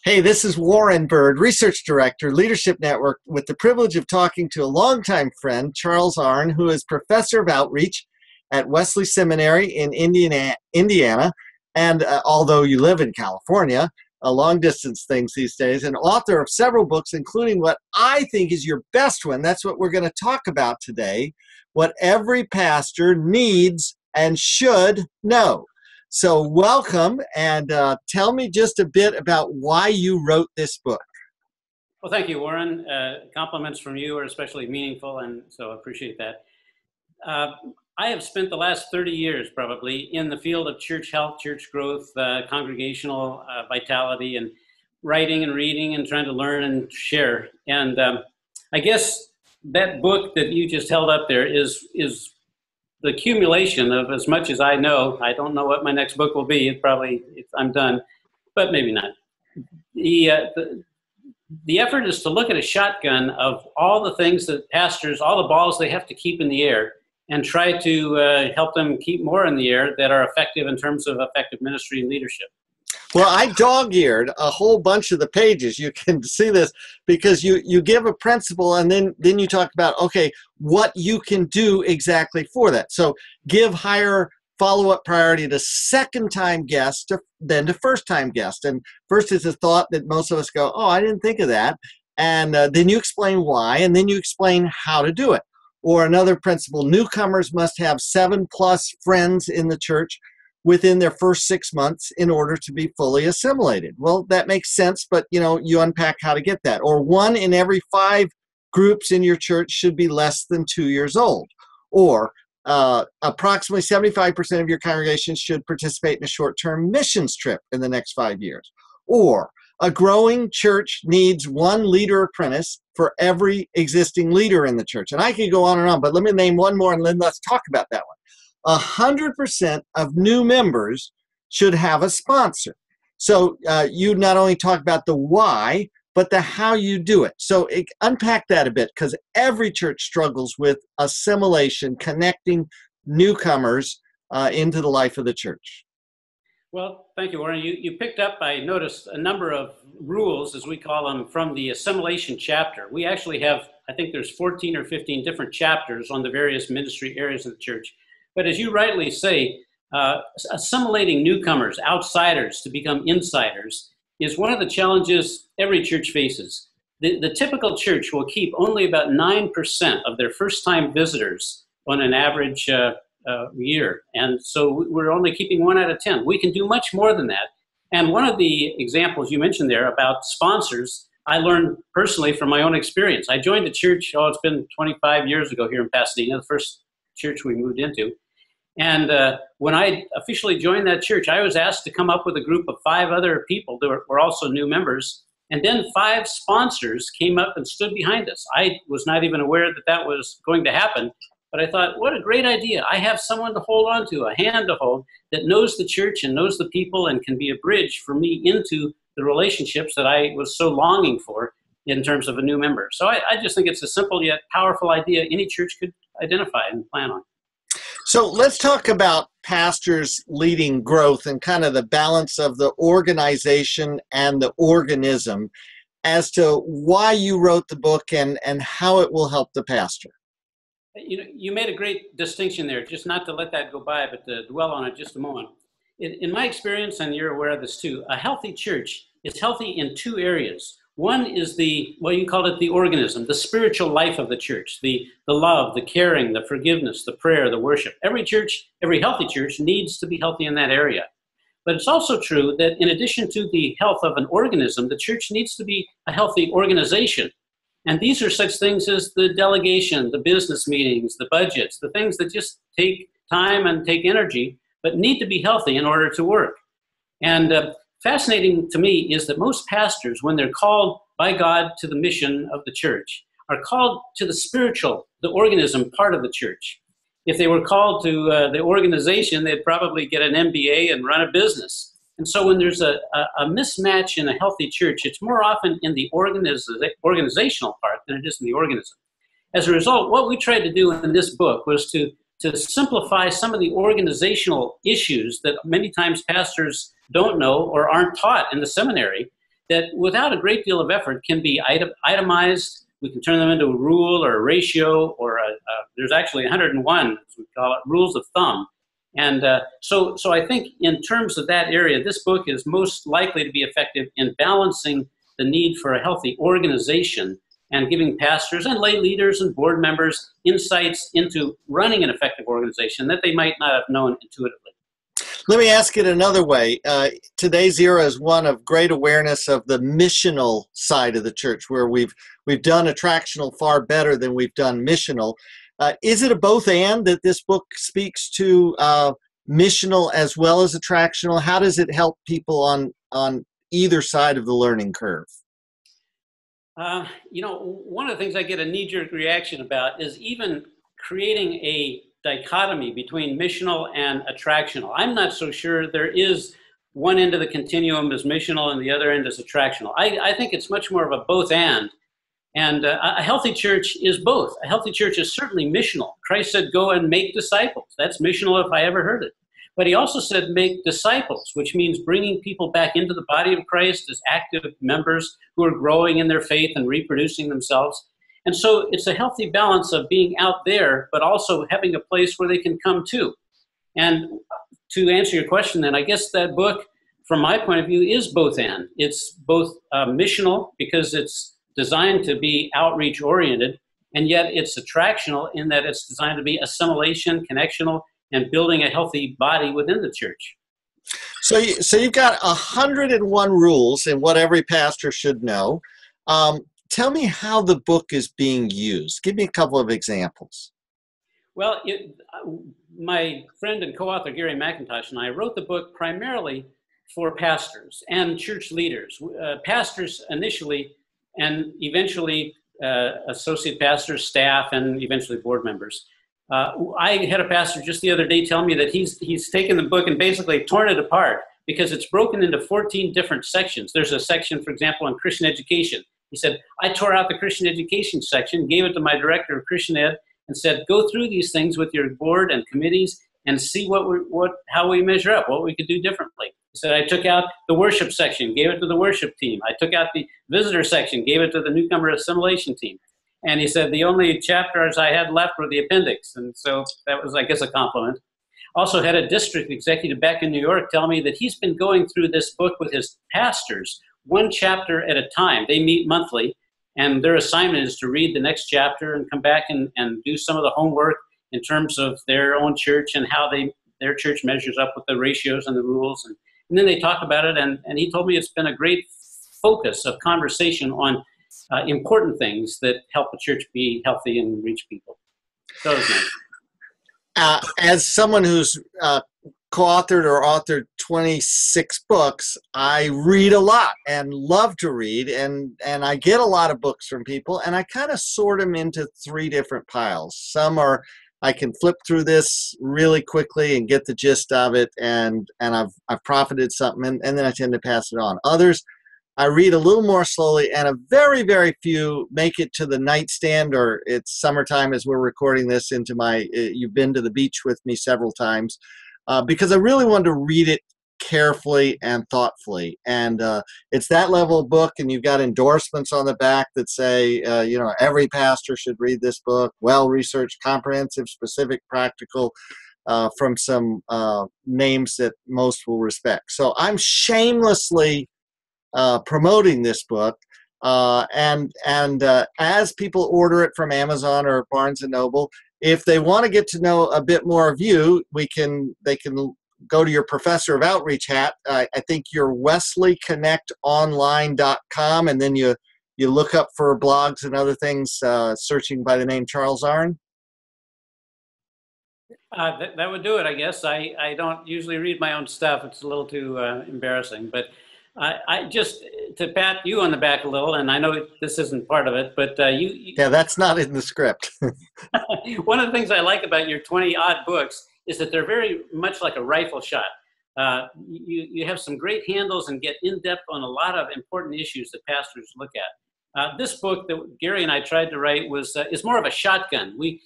Hey, this is Warren Bird, Research Director, Leadership Network, with the privilege of talking to a longtime friend, Charles Arnn, who is Professor of Outreach at Wesley Seminary in Indiana, and although you live in California, long-distance things these days, and author of several books, including what I think is your best one. That's what we're going to talk about today, what every pastor needs and should know. So welcome, and tell me just a bit about why you wrote this book. Well, thank you, Warren. Compliments from you are especially meaningful, and so I appreciate that. I have spent the last 30 years probably in the field of church health, church growth, congregational vitality, and writing and reading and trying to learn and share. And I guess that book that you just held up there is the accumulation of as much as I know. I don't know what my next book will be. I'm done, but maybe not. The effort is to look at a shotgun of all the things that pastors, all the balls they have to keep in the air, and try to help them keep more in the air that are effective in terms of effective ministry and leadership. Well, I dog-eared a whole bunch of the pages. You can see this because you give a principle, and then you talk about, okay, what you can do exactly for that. So give higher follow-up priority to second-time guests than to first-time guests. And first is a thought that most of us go, oh, I didn't think of that. And then you explain why, and then you explain how to do it. Or another principle, newcomers must have 7+ friends in the church within their first 6 months in order to be fully assimilated. Well, that makes sense, but you unpack how to get that. Or 1 in every 5 groups in your church should be less than 2 years old. Or approximately 75% of your congregation should participate in a short-term missions trip in the next 5 years. Or a growing church needs 1 leader apprentice for every existing leader in the church. And I could go on and on, but let me name one more and then let's talk about that one. 100% of new members should have a sponsor. So you not only talk about the why, but the how you do it. So unpack that a bit, because every church struggles with assimilation, connecting newcomers into the life of the church. Well, thank you, Warren. You picked up, I noticed, a number of rules, as we call them, from the assimilation chapter. We actually have, I think there's 14 or 15 different chapters on the various ministry areas of the church. But as you rightly say, assimilating newcomers, outsiders, to become insiders is one of the challenges every church faces. The typical church will keep only about 9% of their first-time visitors on an average year. And so we're only keeping 1 out of 10. We can do much more than that. And one of the examples you mentioned there about sponsors, I learned personally from my own experience. I joined a church, it's been 25 years ago here in Pasadena, the first church we moved into. And when I officially joined that church, I was asked to come up with a group of 5 other people that were also new members. And then 5 sponsors came up and stood behind us. I was not even aware that that was going to happen. But I thought, what a great idea. I have someone to hold on to, a hand to hold, that knows the church and knows the people and can be a bridge for me into the relationships that I was so longing for in terms of a new member. So I just think it's a simple yet powerful idea any church could identify and plan on. So let's talk about pastors leading growth and kind of the balance of the organization and the organism as to why you wrote the book and how it will help the pastor. You made a great distinction there, just not to let that go by, but to dwell on it just a moment. In my experience, and you're aware of this too, a healthy church is healthy in 2 areas. One is you call it the organism, the spiritual life of the church, the love, the caring, the forgiveness, the prayer, the worship. Every healthy church needs to be healthy in that area. But it's also true that in addition to the health of an organism, the church needs to be a healthy organization. And these are such things as the delegation, the business meetings, the budgets, the things that just take time and take energy, but need to be healthy in order to work. And fascinating to me is that most pastors, when they're called by God to the mission of the church, are called to the spiritual, the organism part of the church. If they were called to the organization, they'd probably get an MBA and run a business. And so when there's a mismatch in a healthy church, it's more often in the organizational part than it is in the organism. As a result, what we tried to do in this book was to simplify some of the organizational issues that many times pastors don't know or aren't taught in the seminary, that without a great deal of effort can be itemized. We can turn them into a rule or a ratio, or there's actually 101, as we call it, rules of thumb. And so I think in terms of that area, this book is most likely to be effective in balancing the need for a healthy organization and giving pastors and lay leaders and board members insights into running an effective organization that they might not have known intuitively. Let me ask it another way. Today's era is one of great awareness of the missional side of the church, where we've done attractional far better than we've done missional. Is it a both and that this book speaks to missional as well as attractional? How does it help people on either side of the learning curve? One of the things I get a knee-jerk reaction about is even creating a dichotomy between missional and attractional. I'm not so sure there is one end of the continuum is missional and the other end is attractional. I think it's much more of a both and. And a healthy church is both. A healthy church is certainly missional. Christ said, go and make disciples. That's missional if I ever heard it. But he also said, make disciples, which means bringing people back into the body of Christ as active members who are growing in their faith and reproducing themselves. And so it's a healthy balance of being out there, but also having a place where they can come to. And to answer your question, then, I guess that book, from my point of view, is both and. It's both missional because it's designed to be outreach oriented, and yet it's attractional in that it's designed to be assimilation, connectional, and building a healthy body within the church. So you've got 101 rules in what every pastor should know. Tell me how the book is being used. Give me a couple of examples. Well, my friend and co-author Gary McIntosh and I wrote the book primarily for pastors and church leaders. Pastors initially, and eventually associate pastors, staff, and eventually board members. I had a pastor just the other day tell me that he's taken the book and basically torn it apart because it's broken into 14 different sections. There's a section, for example, on Christian education. He said, I tore out the Christian education section, gave it to my director of Christian ed, and said, go through these things with your board and committees and see how we measure up, what we could do differently. He said, I took out the worship section, gave it to the worship team. I took out the visitor section, gave it to the newcomer assimilation team. And he said, the only chapters I had left were the appendix. And so that was, I guess, a compliment. Also had a district executive back in New York tell me that he's been going through this book with his pastors, one chapter at a time. They meet monthly, and their assignment is to read the next chapter and come back and do some of the homework in terms of their own church and how their church measures up with the ratios and the rules. And then they talk about it, and he told me it's been a great focus of conversation on important things that help the church be healthy and reach people. So it was nice. As someone who's co-authored or authored 26 books, I read a lot and love to read, and I get a lot of books from people, and I kind of sort them into three different piles. Some are, I can flip through this really quickly and get the gist of it, and I've profited something, and then I tend to pass it on. Others, I read a little more slowly, and a very, very few make it to the nightstand, or it's summertime as we're recording this, into my, you've been to the beach with me several times, because I really wanted to read it carefully and thoughtfully. And it's that level of book, and you've got endorsements on the back that say, every pastor should read this book, well-researched, comprehensive, specific, practical, from some names that most will respect. So I'm shamelessly promoting this book, and as people order it from Amazon or Barnes & Noble, if they want to get to know a bit more of you, they can go to your Professor of Outreach hat. I think you're wesleyconnectonline.com, and then you look up for blogs and other things, searching by the name Charles Arnn. That would do it, I guess. I don't usually read my own stuff. It's a little too embarrassing, but I just, to pat you on the back a little, and I know this isn't part of it, but yeah, that's not in the script. One of the things I like about your 20-odd books is that they're very much like a rifle shot. You have some great handles and get in-depth on a lot of important issues that pastors look at. This book that Gary and I tried to write is more of a shotgun. We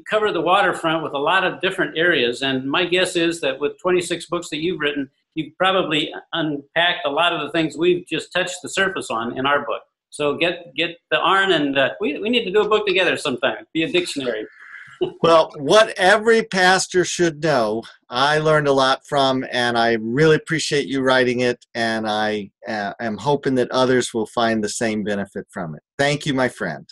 cover the waterfront with a lot of different areas, and my guess is that with 26 books that you've written, you've probably unpacked a lot of the things we've just touched the surface on in our book. So get the Arn, and we need to do a book together sometime. Be a dictionary. Well, what every pastor should know, I learned a lot from, and I really appreciate you writing it, and I am hoping that others will find the same benefit from it. Thank you, my friend.